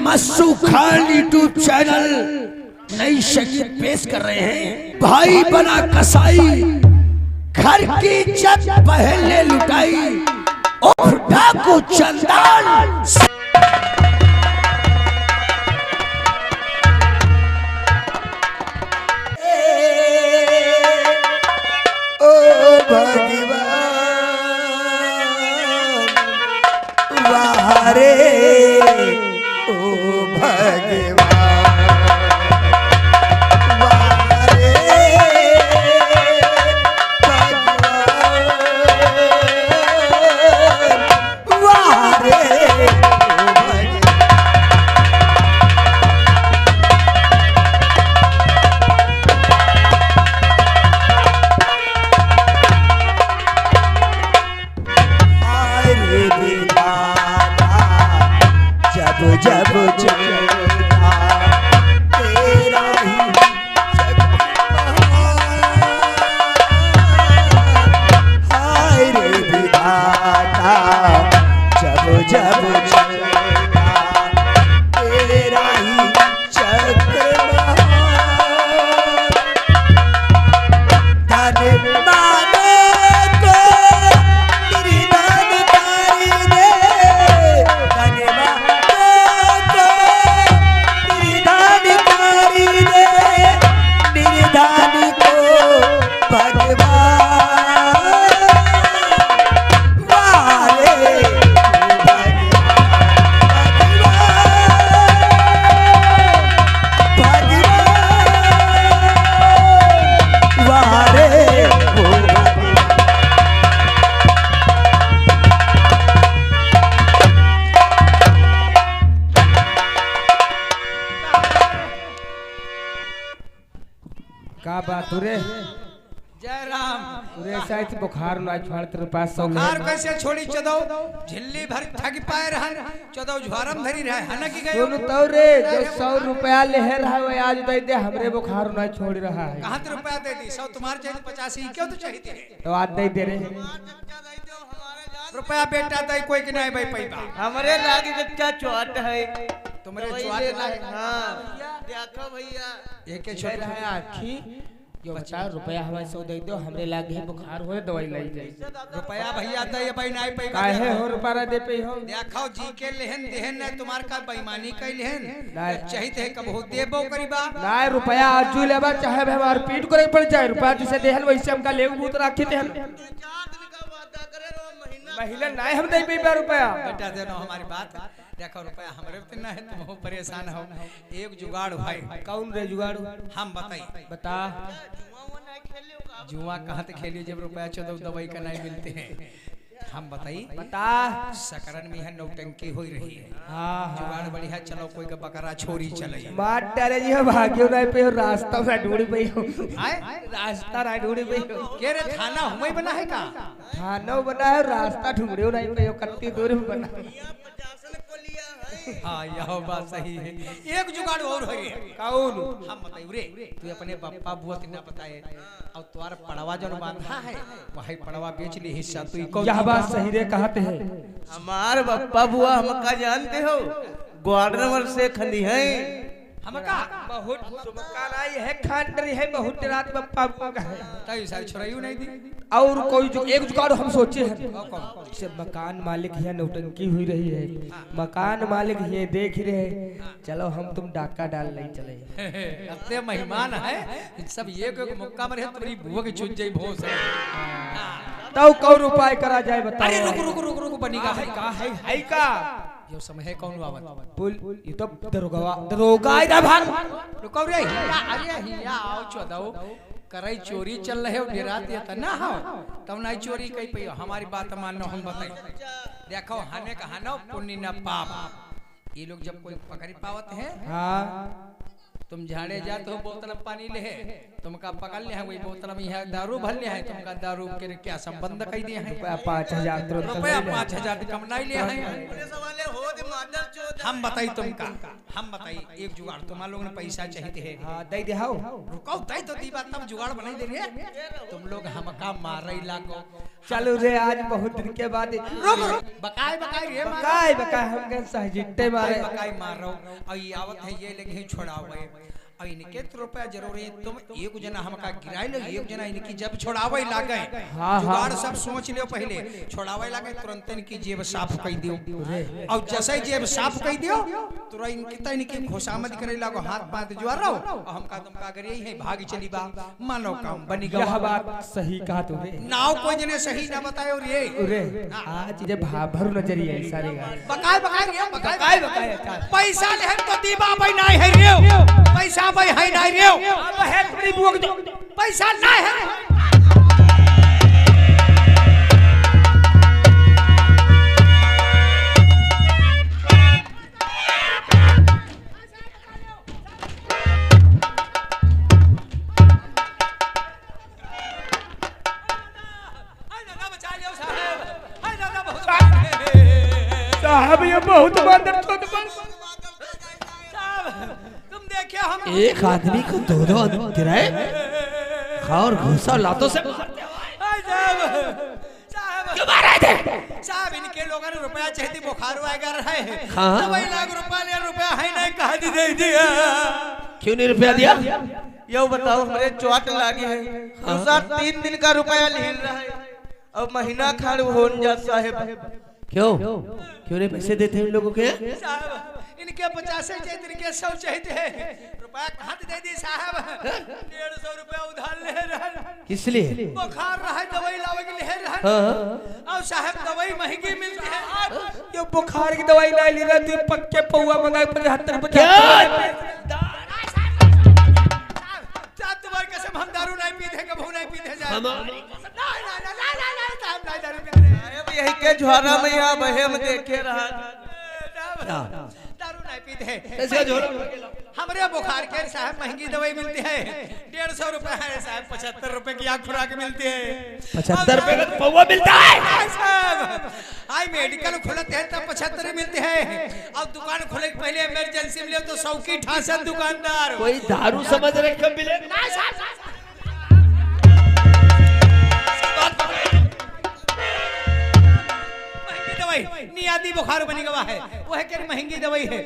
मस्सू Khan YouTube channel नई संगीत पेश कर रहे हैं। भाई बना कसाई घर की इज्जत पहले लुटाई और डाकू चंदान। का बात रे जय राम रे शायद बुखार ना छोड़ तेरे पास सौ बुखार कैसे छोड़ी चदो झिल्ली भर थक पाए रहन चदो झोरम धरी रहे हन की गयो सुन तो रे जो 100 रुपया ले रहा है आज दे दे हमरे बुखार ना छोड़ रहा है। कहां रुपया दे दी 100 तुम्हारे चाहिए 85 क्यों तो चाहिए तो आज दे दे रे रुपया बेटा दे कोई के नहीं भाई पैबा हमरे लागे बच्चा चोट है तुम्हारे चोट है। हां देखो भैया एक के छोड़ रहा है आखी जो बता रुपया हमें 100 दे दो हमरे लागे बुखार होए दवाई लाई जाए रुपया भैया दे भाई नहीं पैबा काहे हो रुपया दे पे हो देखो जी के लेहन देहन न तुम्हार का बेईमानी कई लेहन चाहिए कब हो देबो करीबा ना रुपया आज लेबा चाहे हमार पीट करे पड़ जाए रुपया जिसे देहल वैसे हमका लेबू भूत राखी देहन महीना ना हम दे पे रुपया बेटा देना हमारी बात देखो रुपया हमरे पे ना है तुम परेशान हो एक जुगाड़ भाई कौन रे जुगाड़ हम बताई बता जुआ कहाँ तक खेलिए जब रुपया 14 दवाई का नहीं मिलते हैं हम बताई बता सकरन में है नौटंकी हो रही है। हां जुगाड़ बढ़िया चलो कोई का बकरा छोरी चले मार डाले जी भाग्यो नहीं पे रास्ता ना ढूंढी पे हो आए रास्ता ना ढूंढी पे हो के रे थाना हुई बना है का थाना बना है रास्ता ढूंढियो नहीं पे हो कत्ती दूर में बना हां यह बात सही है। एक जुगाड़ और है कौन हम बताई रे तू अपने पप्पा बुआ ने बताए और तुम्हारा पड़वा जो बांधा है वही पड़वा बेच ली हिस्सा तू को यह बात सही रे कहते हैं हमार बप्पा बुआ हमका जानते हो ग्वाडनवर से खंडी है हमका बहुत तुमका नहीं है खांडरी है बहुत रात पप्पा का है तई सारी छोरायू नहीं दी और कोई जो एक जुगाड़ हम सोचे हैं कौन से मकान मालिक है नौटंकी हुई रही है मकान मालिक ये देख रहे हैं चलो हम तुम डाका डाल नहीं चले अपने मेहमान है सब एक एक मौका पर है तुम्हारी बुआ की चुन जाई भोस तो कौन उपाय करा जाए बताओ। अरे रुक रुक रुक रुक बनीगा है का है का यो समय है कौन आवत पुल ये तो दरोगा इधर भाग रुको रे अरे हिया आओ चोदाओ करई चोरी चल रहे हो डेरात ये तना हो तब नहीं चोरी कई पे हमारी बात मानो हम बताई देखो हने का हनो पुण्य न पाप ये लोग जब कोई पकड़ी पावत है हां तुम झाड़े जाते हो बोतल में पानी ले है तुमका पकड़ ले है वही बोतल में है दारू भर ले है तुमका दारू के क्या संबंध कई दिए हैं रुपया 5000 रुपया 5000 कम नहीं ले है पुलिस वाले हो दे मादर चोद हम बताई तुमका, हम बताई एक जुगाड़, तुम्हारा लोगों ने पैसा चाहिए है। हाँ दे दे हाउ रुको तई तो दी बात तब जुगाड़ बनाई दे रे। तुम लोग हमका मारई लागो। चलो रे आज बहुत दिन के बाद रुक बकाई बकाई रे मार बकाई बकाई हम के सहजिट्टे मारे बकाई मार रहो। और ये आवत है ये लेके छोड़ावे। और इनके तो रुपया जरूर है, तुम एक जना हमका गिराई लो, एक जना इनकी जब छोड़ावे लागे जुगाड़ सब सोच लियो पहले। छोड़ावे लागे तुरंत इनकी जेब साफ कर दियो, और जैसे जेब साफ कर दियो तुरंत इनकी त इनकी खुशामद करे लागो, हाथ पांव जुआ रहो। और हमका तुमका करे ही है भाग चली बा, मानो काम बनी गवा। यह बात सही कहा तू रे नाव कोई जने सही ना बतायो रे। रे आज जे भर नजरिया है सारे बकाई बकाई रे बकाई बकाई अच्छा पैसा ले तो दीबा भाई नहीं है रे, पैसा भाई है नहीं रे, अब है थोड़ी बुक दो पैसा नहीं है। साहब ये बहुत मादर चोद तुम देखिए हम एक आदमी को दो गिराए और घूसा लातों से साहब इनके लोगों ने रुपया चाहिए, बुखार वगैरह रहे हैं। हाँ। तो वही लाख रुपया ले, रुपया है नहीं कहा दी दे दिया। क्यों नहीं रुपया दिया? यो बताओ हमरे चोट लागे है दूसरा 3 दिन का रुपया लील रहा है, अब महीना खाड़ हो जा साहेब। क्यों क्यों नहीं पैसे देते इन लोगों के? साहब इनके 50 चाहिए, इनके 100 चाहिए, रुपया कहाँ दे दी साहब? 150 रुपया उधार ले रहे, किस लिए? बुखार रहा है दवाई लावे के ले रहे। हाँ। और साहब दवाई महंगी मिलती है। जो बुखार की दवाई ना ले रहा तू पक्के पौवा मंगाए 75 तुम्हारी कसम हम दारू नहीं पीते, कभी नहीं पीते जाए। दारू साहेब यही के झोरा में यहाँ बहेम देखे रहा दारू नहीं पीते ऐसे झोरा हमरे बुखार के साहब महंगी दवाई मिलती है, 150 रुपए है साहब, 75 रुपए की आग खुराक मिलती है। 75 रुपए का पौवा मिलता है साहब आई मेडिकल खुलते हैं तब 75 मिलते हैं, और दुकान खुले के पहले इमरजेंसी मिले तो 100 की ठासन दुकानदार। कोई दारू समझ रहे कब मिले? नियादी बुखार बनी गवा है, वो है कि महंगी दवाई है।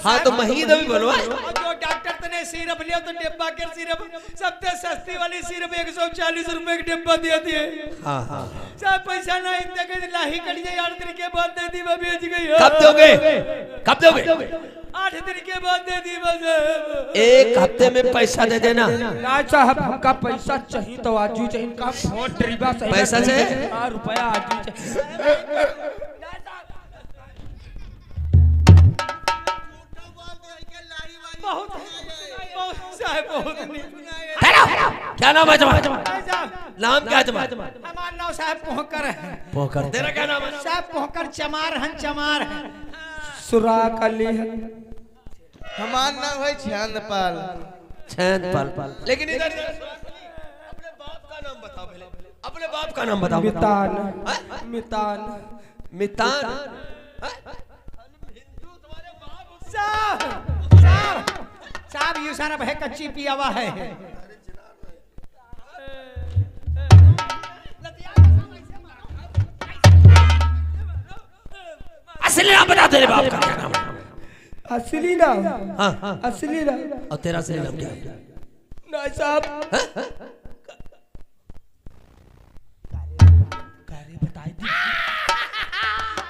हाँ तो महंगी दवाई बोलवा। और जो डॉक्टर ने सिरप लिया तो डिब्बा के सिरप सबसे सस्ती वाली सिरप 140 रुपए की डिब्बा दिए थे। हाँ हाँ सब पैसा नहीं देखे लाही कटिए 8 दिन के बाद दे दी, बेच गई। कब दोगे? कब दोगे? 8 दिन के बाद दे दी बस। एक हफ्ते में पैसा दे देना। ना साहब हमका पैसा चाहिए तो आज ही चाहिए, इनका फोन ड्रीबा चाहिए पैसा चाहिए? हाँ रुपया आज ही चाहिए। बहुत साहब बहुत क्या नाम है तुम्हारा? नाम क्या है तुम्हारा? हमारा नाम साहब पोहकर है। पोखर। तेरा क्या नाम है? साहब पोहकर चमार हन, चमार है। सुराग अली है। हमार नाम है छंदपाल। छंद पाल। लेकिन इधर अपने बाप का नाम बताओ पहले। अपने बाप का नाम बताओ। मितान मितान मितान। साहब ये सारा बह कच्ची पिया हुआ है। असली नाम बता तेरे बाप का क्या नाम है? असली नाम? हाँ हाँ। असली नाम? और तेरा असली नाम क्या है? ना साहब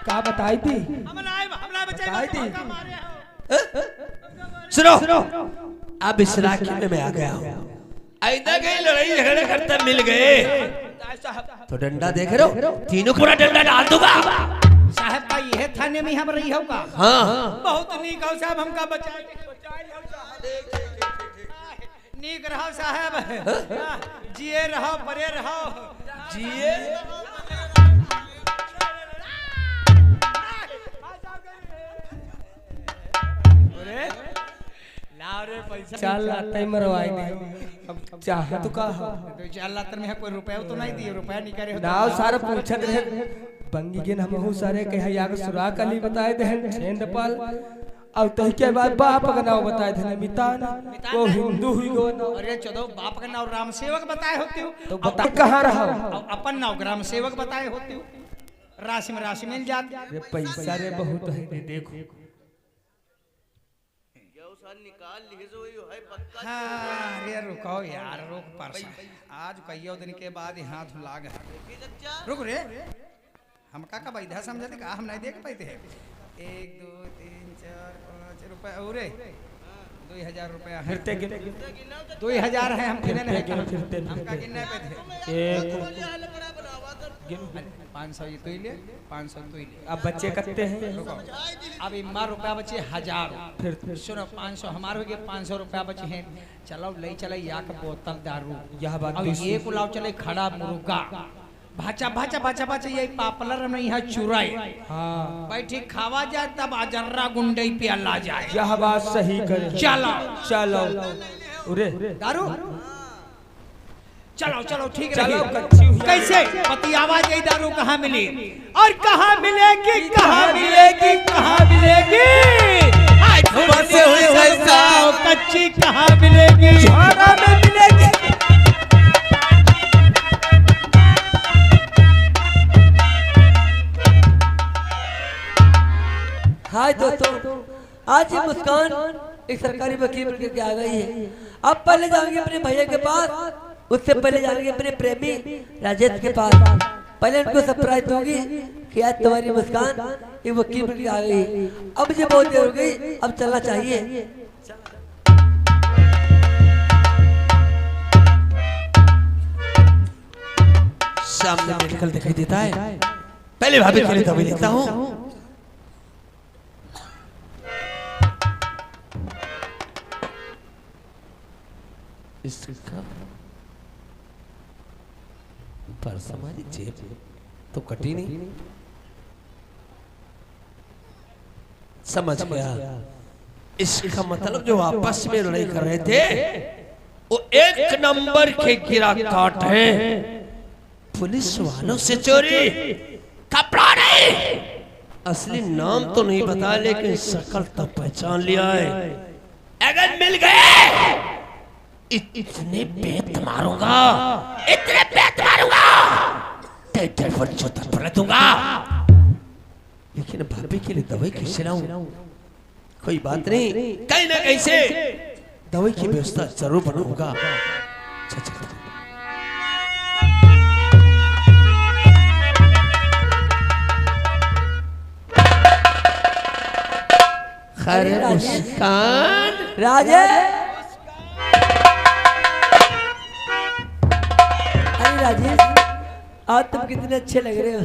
क्या बताई थी? बताई थी? सुनो अब इस इलाके में मैं आ गया हूँ, आइंदा कहीं लड़ाई झगड़े करते मिल गए तो डंडा देख रहे हो, तीनों पूरा डंडा डाल दूंगा। साहब का ये थाने में हम रही होगा। हाँ बहुत नीक हो साहब, हमका बचा नीक रहो साहब, जिए रहो परे रहो जिए। चल आते मरवाई दे। अब चाह तो का 2-4 लाख में कोई रुपया तो नहीं दिए, रुपया नहीं करे नाव सारा पूछत रहे बंगी के हम बहुत सारे कहे याग सुराग अली बताए थे छेंदपाल और तो के बाद बाप का नाम बताए थे मितान वो हिंदू हुई गो नाम अरे चौदह बाप का नाम राम सेवक बताए होते हो तो बता कहाँ रहा अपन नाम ग्राम सेवक बताए होते हो राशि में राशि मिल जाती रे पैसा रे बहुत है रे देखो निकाल लिए जो है पक्का। हाँ अरे रुको यार रुक परसा आज कईयों दिन के बाद यहाँ धुला गया रुक रे हम का वैधा समझते का हम नहीं देख पाते हैं 1 2 3 4 5 रुपए और 2000 रुपया है फिरते 2000 है हम गिने नहीं फिरते हम का गिनने पे थे एक 500 ये तो ही ले 500 तो ही ले अब बच्चे कत्ते हैं रुको अब इम्मा रुपया बचे 1000 फिर सुनो 500 हमारे हो गए 500 रुपया बचे हैं चलो ले चले या का बोतल दारू यह बात अब ये कुलाव चले खड़ा मुर्गा भाचा भाचा भाचा भाचा यही पापलर में यहाँ चुराए हाँ बैठी खावा जाए तब अजर्रा गुंडई पे अल्लाह जाए यह बात सही करे चलो चलो उरे दारू चलो चलो ठीक चलो, रही कच्ची हुई। कैसे पति आवाज यही दारू कहाँ मिली और कहाँ मिलेगी कहाँ मिलेगी कहाँ मिलेगी बसे हुई वैसा। कच्ची कहाँ मिलेगी छाना में मिलेगी हाय दोस्तों, आज ये मुस्कान एक सरकारी वकील बन के आ गई है। अब पहले जाएंगे अपने भैया के पास, उससे पहले जाएंगे अपने प्रेमी राजेश के पास। पहले उनको सरप्राइज दूंगी कि आज तुम्हारी मुस्कान एक वकील बन के आ गई है। अब मुझे बहुत देर हो गई, अब चलना चाहिए। सामने मेडिकल दिखाई देता है, पहले भाभी के लिए दवाई लेता हूँ। इसका पर्स हमारी जेब तो कटी नहीं। समझ गया, इसका मतलब जो आपस में लड़ाई कर रहे थे वो एक नंबर के गिरा काट है। पुलिस वालों से चोरी, कपड़ा नहीं, असली नाम तो नहीं बताया लेकिन शक्ल तो पहचान लिया है। अगर मिल गए इतने पेट मारूंगा, इतने पेट मारूंगा, तेरे पर चौथा पर दूंगा। लेकिन भाभी के लिए दवाई कैसे लाऊं? कोई बात नहीं, कहीं ना कहीं से दवाई की व्यवस्था जरूर बनाऊंगा। खैर मुस्कान राजेश, राजेश आज तुम कितने अच्छे लग रहे हो।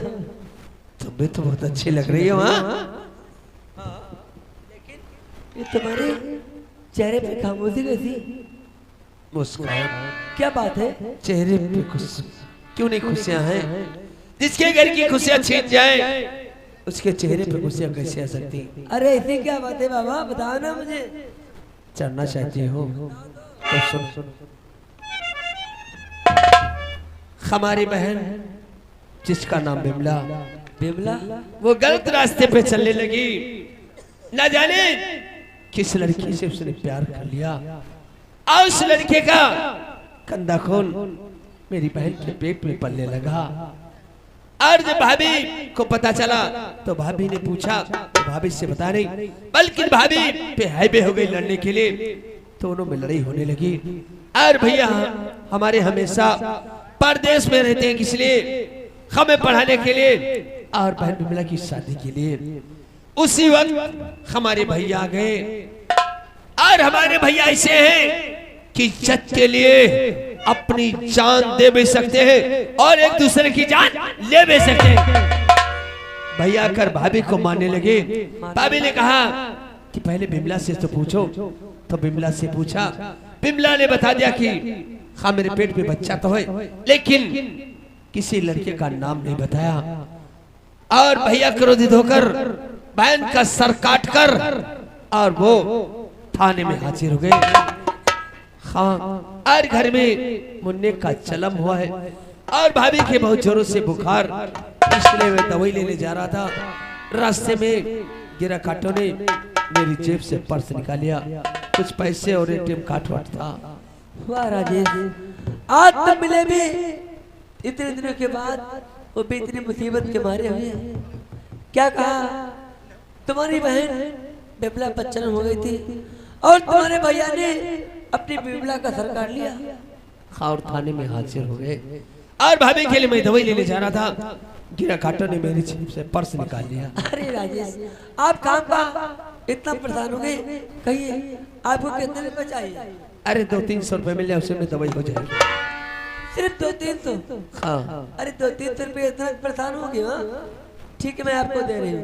तुम्हें तो बहुत अच्छी लग रही हो। ये तुम्हारे चेहरे पे खामोशी कैसी? मुस्कान, क्या बात है? चेहरे पे खुश क्यों नहीं खुशियां हैं? जिसके घर की खुशियां छीन जाए उसके चेहरे पे खुशियां कैसे आ सकती? अरे ऐसी क्या बात है बाबा, बताओ ना मुझे। जानना चाहती हो तो सुन। हमारी बहन जिसका नाम बिमला, बिमला वो गलत रास्ते पे चलने लगी। न जाने किस लड़की से उसने प्यार कर लिया और उस लड़के का कंधा खून मेरी बहन के पेट में पलने लगा। और जब भाभी को पता चला तो भाभी ने पूछा तो भाभी से बता नहीं, बल्कि भाभी पे हाईवे हो गई लड़ने के लिए। दोनों में लड़ाई होने लगी। और भैया हमारे हमेशा परदेश में रहते हैं, इसलिए हमें पढ़ाने के लिए और बहन बिमला की शादी के लिए। उसी वक्त हमारे भैया आ गए। और हमारे भैया ऐसे हैं कि इज्जत के लिए अपनी जान दे भी सकते हैं और एक दूसरे की जान ले भी सकते हैं। भैया कर भाभी को मानने लगे। भाभी ने कहा कि पहले बिमला से तो पूछो। तो बिमला से पूछा, बिमला ने बता दिया कि हाँ मेरे पेट में बच्चा तो है, लेकिन किसी लड़के का नाम नहीं बताया। और भैया क्रोधित होकर बहन का सर काट कर और वो थाने में हाजिर हो गए। हाँ, और घर में मुन्ने का चलम हुआ है। और भाभी के बहुत जोरों से बुखार, इसलिए मैं दवाई लेने जा रहा था। रास्ते में गिरा काटों ने मेरी जेब से पर्स निकाल लिया, कुछ पैसे और एटीएम कार्ड वाट था। वाह राजेश, आज तक मिले भी इतने दिनों के बाद, वो भी इतनी मुसीबत के मारे हुए। क्या कहा, तुम्हारी बहन बिमला बच्चन हो गई थी और तुम्हारे भैया ने अपनी बिमला का सर काट लिया और थाने में हाजिर हो गए। और भाभी के लिए मैं दवाई लेने जा रहा था, गिरा काटो ने मेरी जेब से पर्स निकाल लिया। अरे राजेश, आप काम का इतना परेशान हो गए, कहिए आपको कितने रुपए चाहिए? अरे 200-300 रुपए मिल जाए, उससे में दवाई हो जाएगी। सिर्फ 200-300? हाँ। अरे 200-300 रुपए इतना परेशान हो गए? हाँ ठीक है, मैं आपको दे रही हूँ।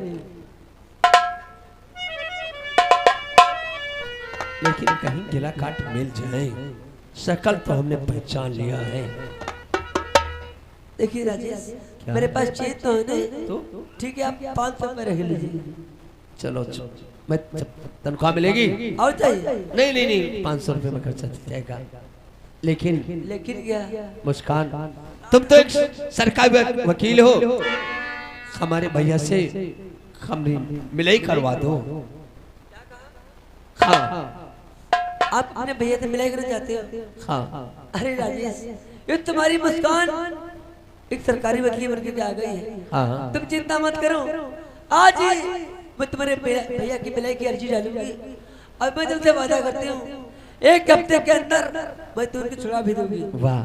लेकिन कहीं गिला काट मिल जाए, शक्ल तो हमने पहचान लिया है। देखिए राजेश, मेरे पास चेक तो है नहीं, तो ठीक है आप 500 रुपए रख लीजिए। चलो मैं तनख्वाह मिलेगी और चाहिए? नहीं नहीं नहीं, 500 रुपए में खर्चा जाएगा। लेकिन क्या? मुस्कान, तुम तो एक सरकारी वकील हो, हमारे भैया से हमने मिलाई करवा दो। हाँ। आप अपने भैया से मिलाई करना चाहते हो? हाँ। अरे राजेश, ये तुम्हारी मुस्कान एक सरकारी वकील बन के आ गई है। हाँ। तुम चिंता मत करो, आज ही मैं तुम्हारे भैया की मिलाई की अर्जी डालूंगी और मैं तुमसे वादा करती हूँ 1 हफ्ते के अंदर मैं तुमको छुड़ा भी दूंगी। वाह,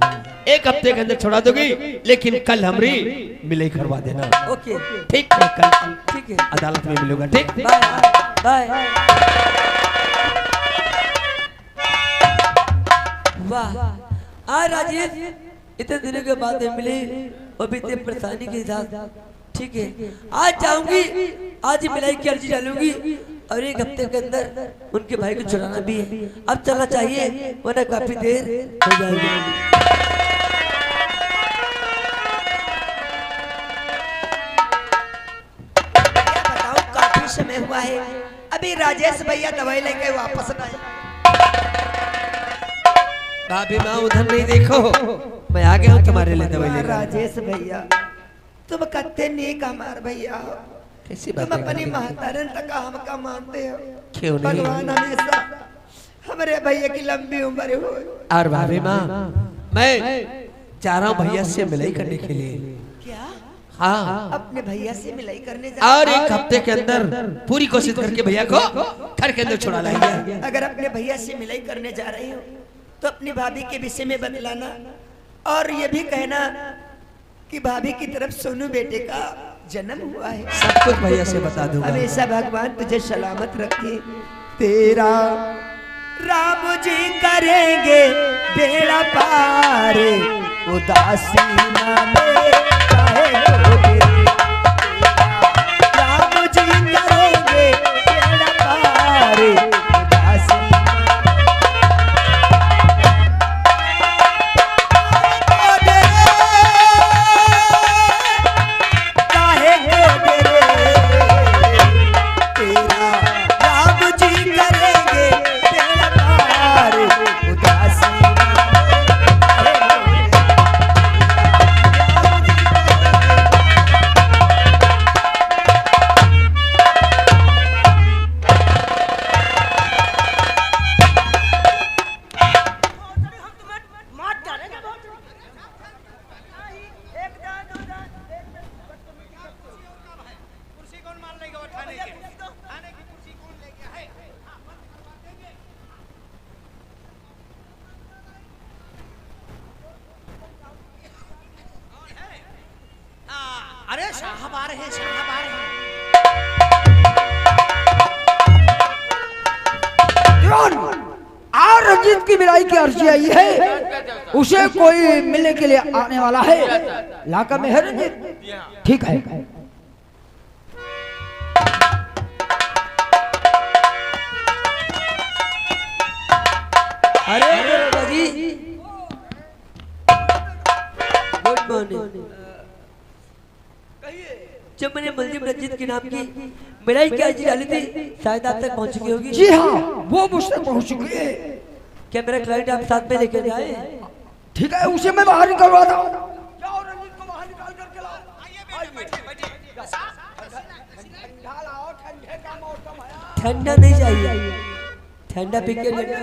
1 हफ्ते के अंदर छुड़ा दोगी, लेकिन कल हमरी मिलाई करवा देना। ओके ठीक है, कल ठीक है, अदालत में मिलूंगा। ठीक, बाय बाय। वाह, आज राजेश इतने दिनों के बाद मिले और भी इतने परेशानी के साथ। ठीक है, आज जाऊंगी, आज ही मिलाई की अर्जी डालूंगी और 1 हफ्ते के अंदर उनके भाई को छुड़ाना भी है। अब चलना चाहिए वरना काफी देर हो जाएगी। बताओ, काफी समय हुआ है, अभी राजेश भैया दवाई लेके वापस न आए। भाभी माँ उधर नहीं देखो, मैं आ गया हूँ तुम्हारे लिए दवाई लेकर। राजेश भैया, तुम कत्ते नेक हमार भैया, कैसी तुम बात अपनी महतारन तक हमका मानते हो। क्यों नहीं? भगवान हमेशा हमारे भैया की लंबी उम्र हो। और भाभी माँ, मैं जा रहा हूँ भैया से मिलाई करने के लिए। क्या? हाँ। अपने भैया से मिलाई करने जा? और 1 हफ्ते के अंदर पूरी कोशिश करके भैया को घर के अंदर छुड़ा लाएंगे। अगर अपने भैया से मिलाई करने जा रही हो तो अपनी भाभी के विषय में बतलाना और ये भी कहना कि भाभी की तरफ सोनू बेटे का जन्म हुआ है। सब कुछ भैया से बता दूंगा। हमेशा भगवान तुझे सलामत रखे। तेरा राम जी करेंगे बेड़ा पार, उदासी ना में काहे हो तेरे। राम जी करेंगे बेड़ा पार, उदासी अरे साहब आ रहे हैं, साहब आ रहे हैं। और रंजीत की मिलाई की अर्जी आई है, उसे कोई मिलने के लिए आने वाला है। इलाका में है रंजीत? ठीक है। अरे बाजी, गुड मॉर्निंग। जब मैंने मुलजिम रंजीत के नाम की मिलाई की अर्जी डाली थी, शायद आप तक पहुंच चुकी होगी। जी हाँ, वो मुझ तक पहुंच चुकी है। क्या मेरा क्लाइंट आप साथ में लेकर आए? ठीक है, उसे मैं बाहर निकलवा दूं। ठंडा नहीं चाहिए, ठंडा पी के लेना।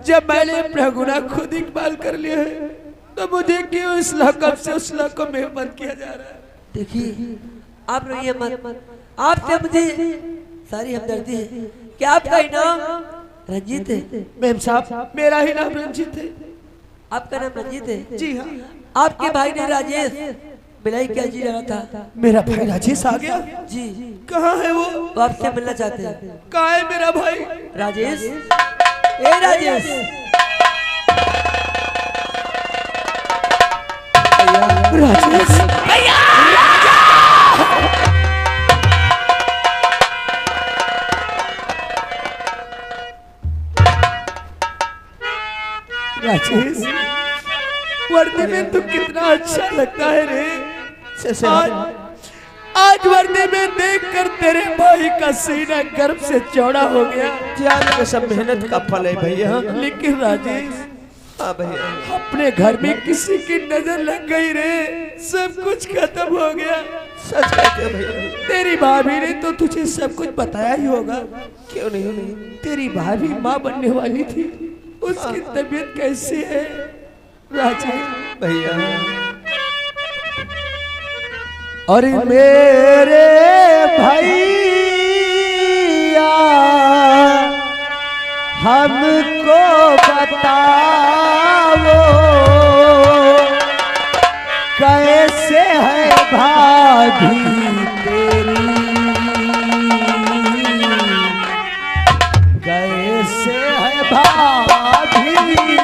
जब मैंने अपना गुनाह खुद इकबाल कर लिया है तो मुझे क्यों इस लक़ब से उस लक़ब में बंद किया जा रहा है? देखिए आप रोइए मत, आपसे मुझे सारी हमदर्दी है कि आपका इनाम रंजीत है। मेम साहब मेरा ही नाम रंजीत है। आपका नाम रंजीत है? जी हाँ। आपके भाई ने राजेश मिलाई क्या जी रहा था? मेरा भाई राजेश आ गया? जी। कहाँ है वो? आपसे मिलना चाहते हैं। कहाँ है मेरा भाई राजेश? ए राजेश, राजेश राजेश, वर्दी में तू कितना अच्छा लगता है रे। आज वर्दी में देखकर तेरे भाई का सीना गर्व से चौड़ा हो गया। जान के सब मेहनत का फल है भैया। लेकिन राजेश, हाँ भैया, अपने घर में किसी की नजर लग गई रे, सब कुछ खत्म हो गया। सच कहते हो भैया। तेरी भाभी ने तो तुझे सब कुछ बताया ही होगा। क्यों नहीं? तेरी भाभी माँ बनने वाली थी, उसकी तबीयत कैसी है राजेश? भैया और मेरे भैया हमको बताओ कैसे है भाभी तेरी, कैसे है भाभी तेरी।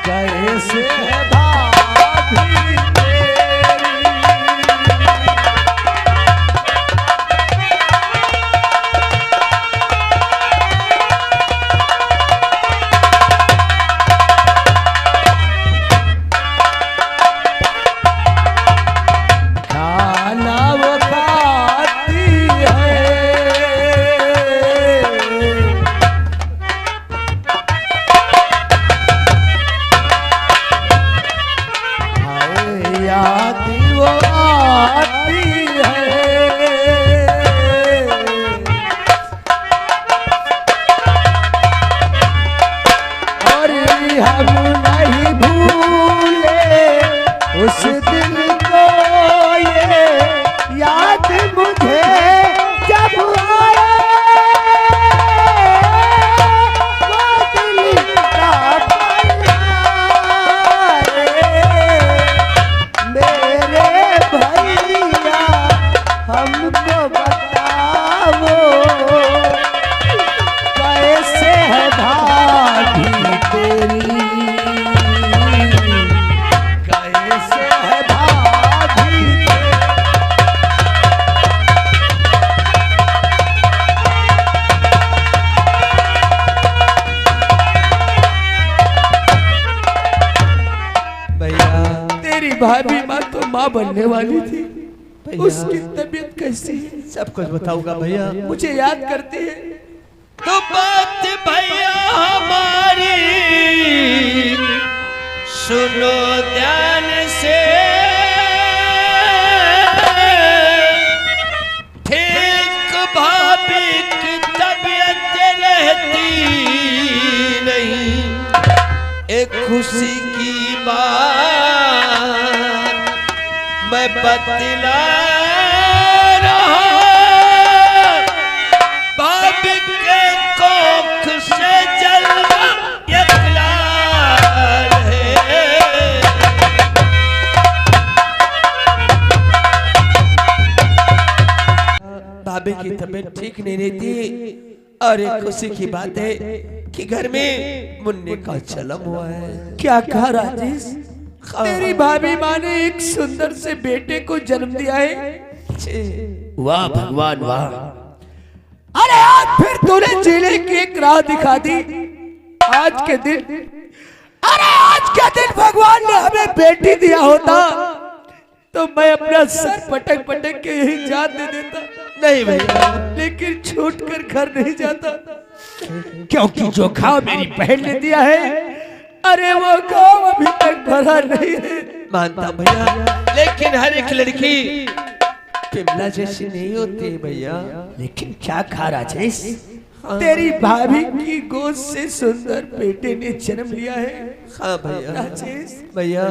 कैसे है भाभी तेरी। खाना वो खाती है, याद वो आती है। और हम नहीं भूले उस दिन को, ये याद मुझे जब आए वो दिल का पल आए। मेरे भैया हमको बताओ कैसे है भाभी तेरी, कैसे है भाभी तेरी। भैया तेरी भाभी माँ तो माँ बनने वाली थी, उसकी तबीयत कैसी है? सब कुछ बताऊंगा भैया। मुझे याद करती है तो बात भैया हमारी सुनो ध्यान से। एक खुशी की बात मैं बतला रहा, बाप के कोख से जलवा निकला है। भाभी की तबीयत ठीक नहीं रहती और एक खुशी की बात है कि घर में मुन्ने का जन्म हुआ है। क्या कहा राजेश? तेरी भाभी माँ ने एक सुंदर से बेटे को जन्म दिया है। वाह भगवान वाह। अरे आज फिर तूने जीने की एक राह दिखा दी। आज के दिन, अरे आज के दिन भगवान ने हमें बेटी दिया होता तो मैं अपना सर पटक पटक के यही जान दे देता। नहीं भैया, लेकिन छूट कर घर नहीं जाता, क्योंकि जो घाव मेरी बहन ने दिया है, अरे वो गाँव अभी तक भरा नहीं है। मानता भैया, लेकिन हर एक लड़की पिमला जैसी नहीं होती भैया। लेकिन क्या कहा राजेश? तेरी भाभी की गोद से सुंदर बेटे ने जन्म लिया है। हाँ भैया। राजेश, भैया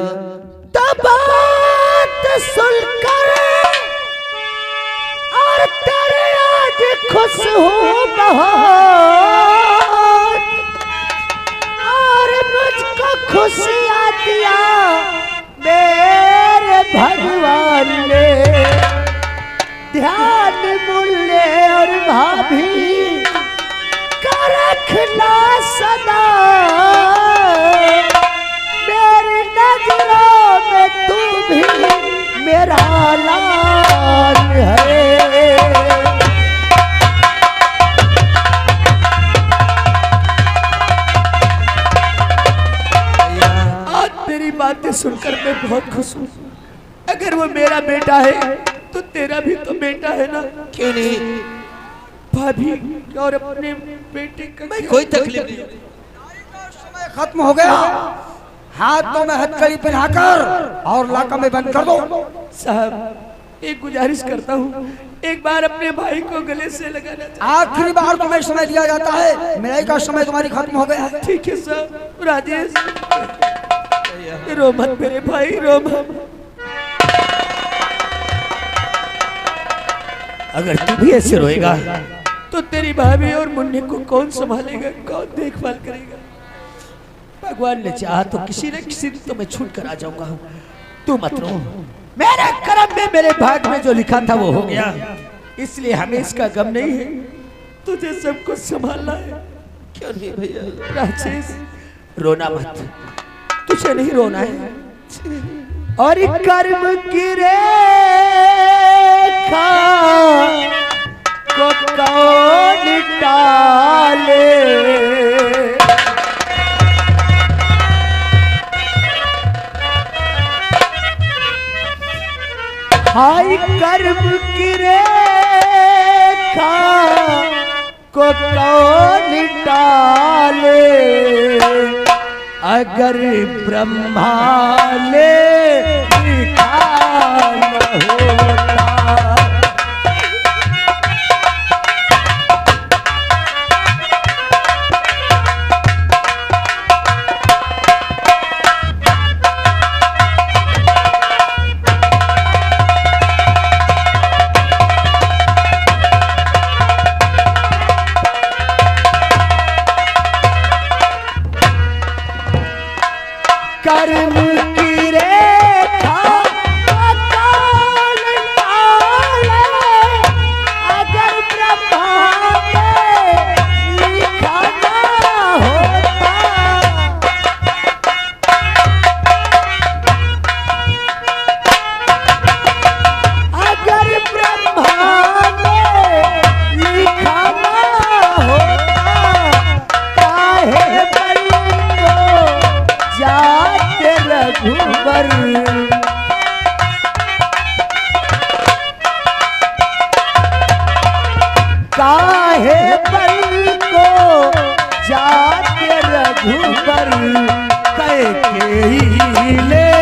बात सुनकर और तेरे आज खुश हूँ बहुत, और मुझको खुशियाँ दिया मेरे भगवान ने। ध्यान मुल्ले और भाभी का रखना सदा, मेरी नजरों में तू भी मेरा लाल है। आज तेरी बातें सुनकर मैं बहुत खुश हूँ। अगर वो मेरा बेटा है तो तेरा भी तो बेटा है ना? क्यों नहीं? भाभी और अपने बेटे का कोई तकलीफ नहीं। समय खत्म हो गया, हाथों में हथकड़ी पहनाकर और लाका में बंद कर दो। साहब, एक गुजारिश करता हूँ, एक बार अपने भाई को गले से लगाना चाहता आखिरी बार तुम्हें समय दिया जाता है, मिलाई का समय तुम्हारी खत्म हो गया है। हूँ। ठीक है साहब। राजेश, रो मत मेरे भाई, रो मत। अगर तू भी ऐसे रोएगा तो तेरी भाभी और मुन्ने को कौन संभालेगा, कौन देखभाल करेगा? भगवान ने चाहा तो किसी न किसी दिन तो मैं छूट कर आ जाऊंगा। तू मत रो, मेरे कर्म में, मेरे भाग में जो लिखा था वो हो गया, इसलिए हमें इसका गम नहीं है। तुझे सब कुछ संभालना है। क्यों नहीं भैया? राजेश, रोना मत, तुझे नहीं रोना है। और कर्म की रेखा को कौन टाले, हाय कर्म की रेखा को कौन टाले, अगर ब्रह्मा ने लिखा न होता। कर्म की रेखा कौन टाले, अगर ब्रह्मा ने लिखा न होता। अगर ब्रह्मा ने लिखा न होता, काहे बल को जाते रघुवर। काहे बल को जाते रघुवर, कैकेयी ले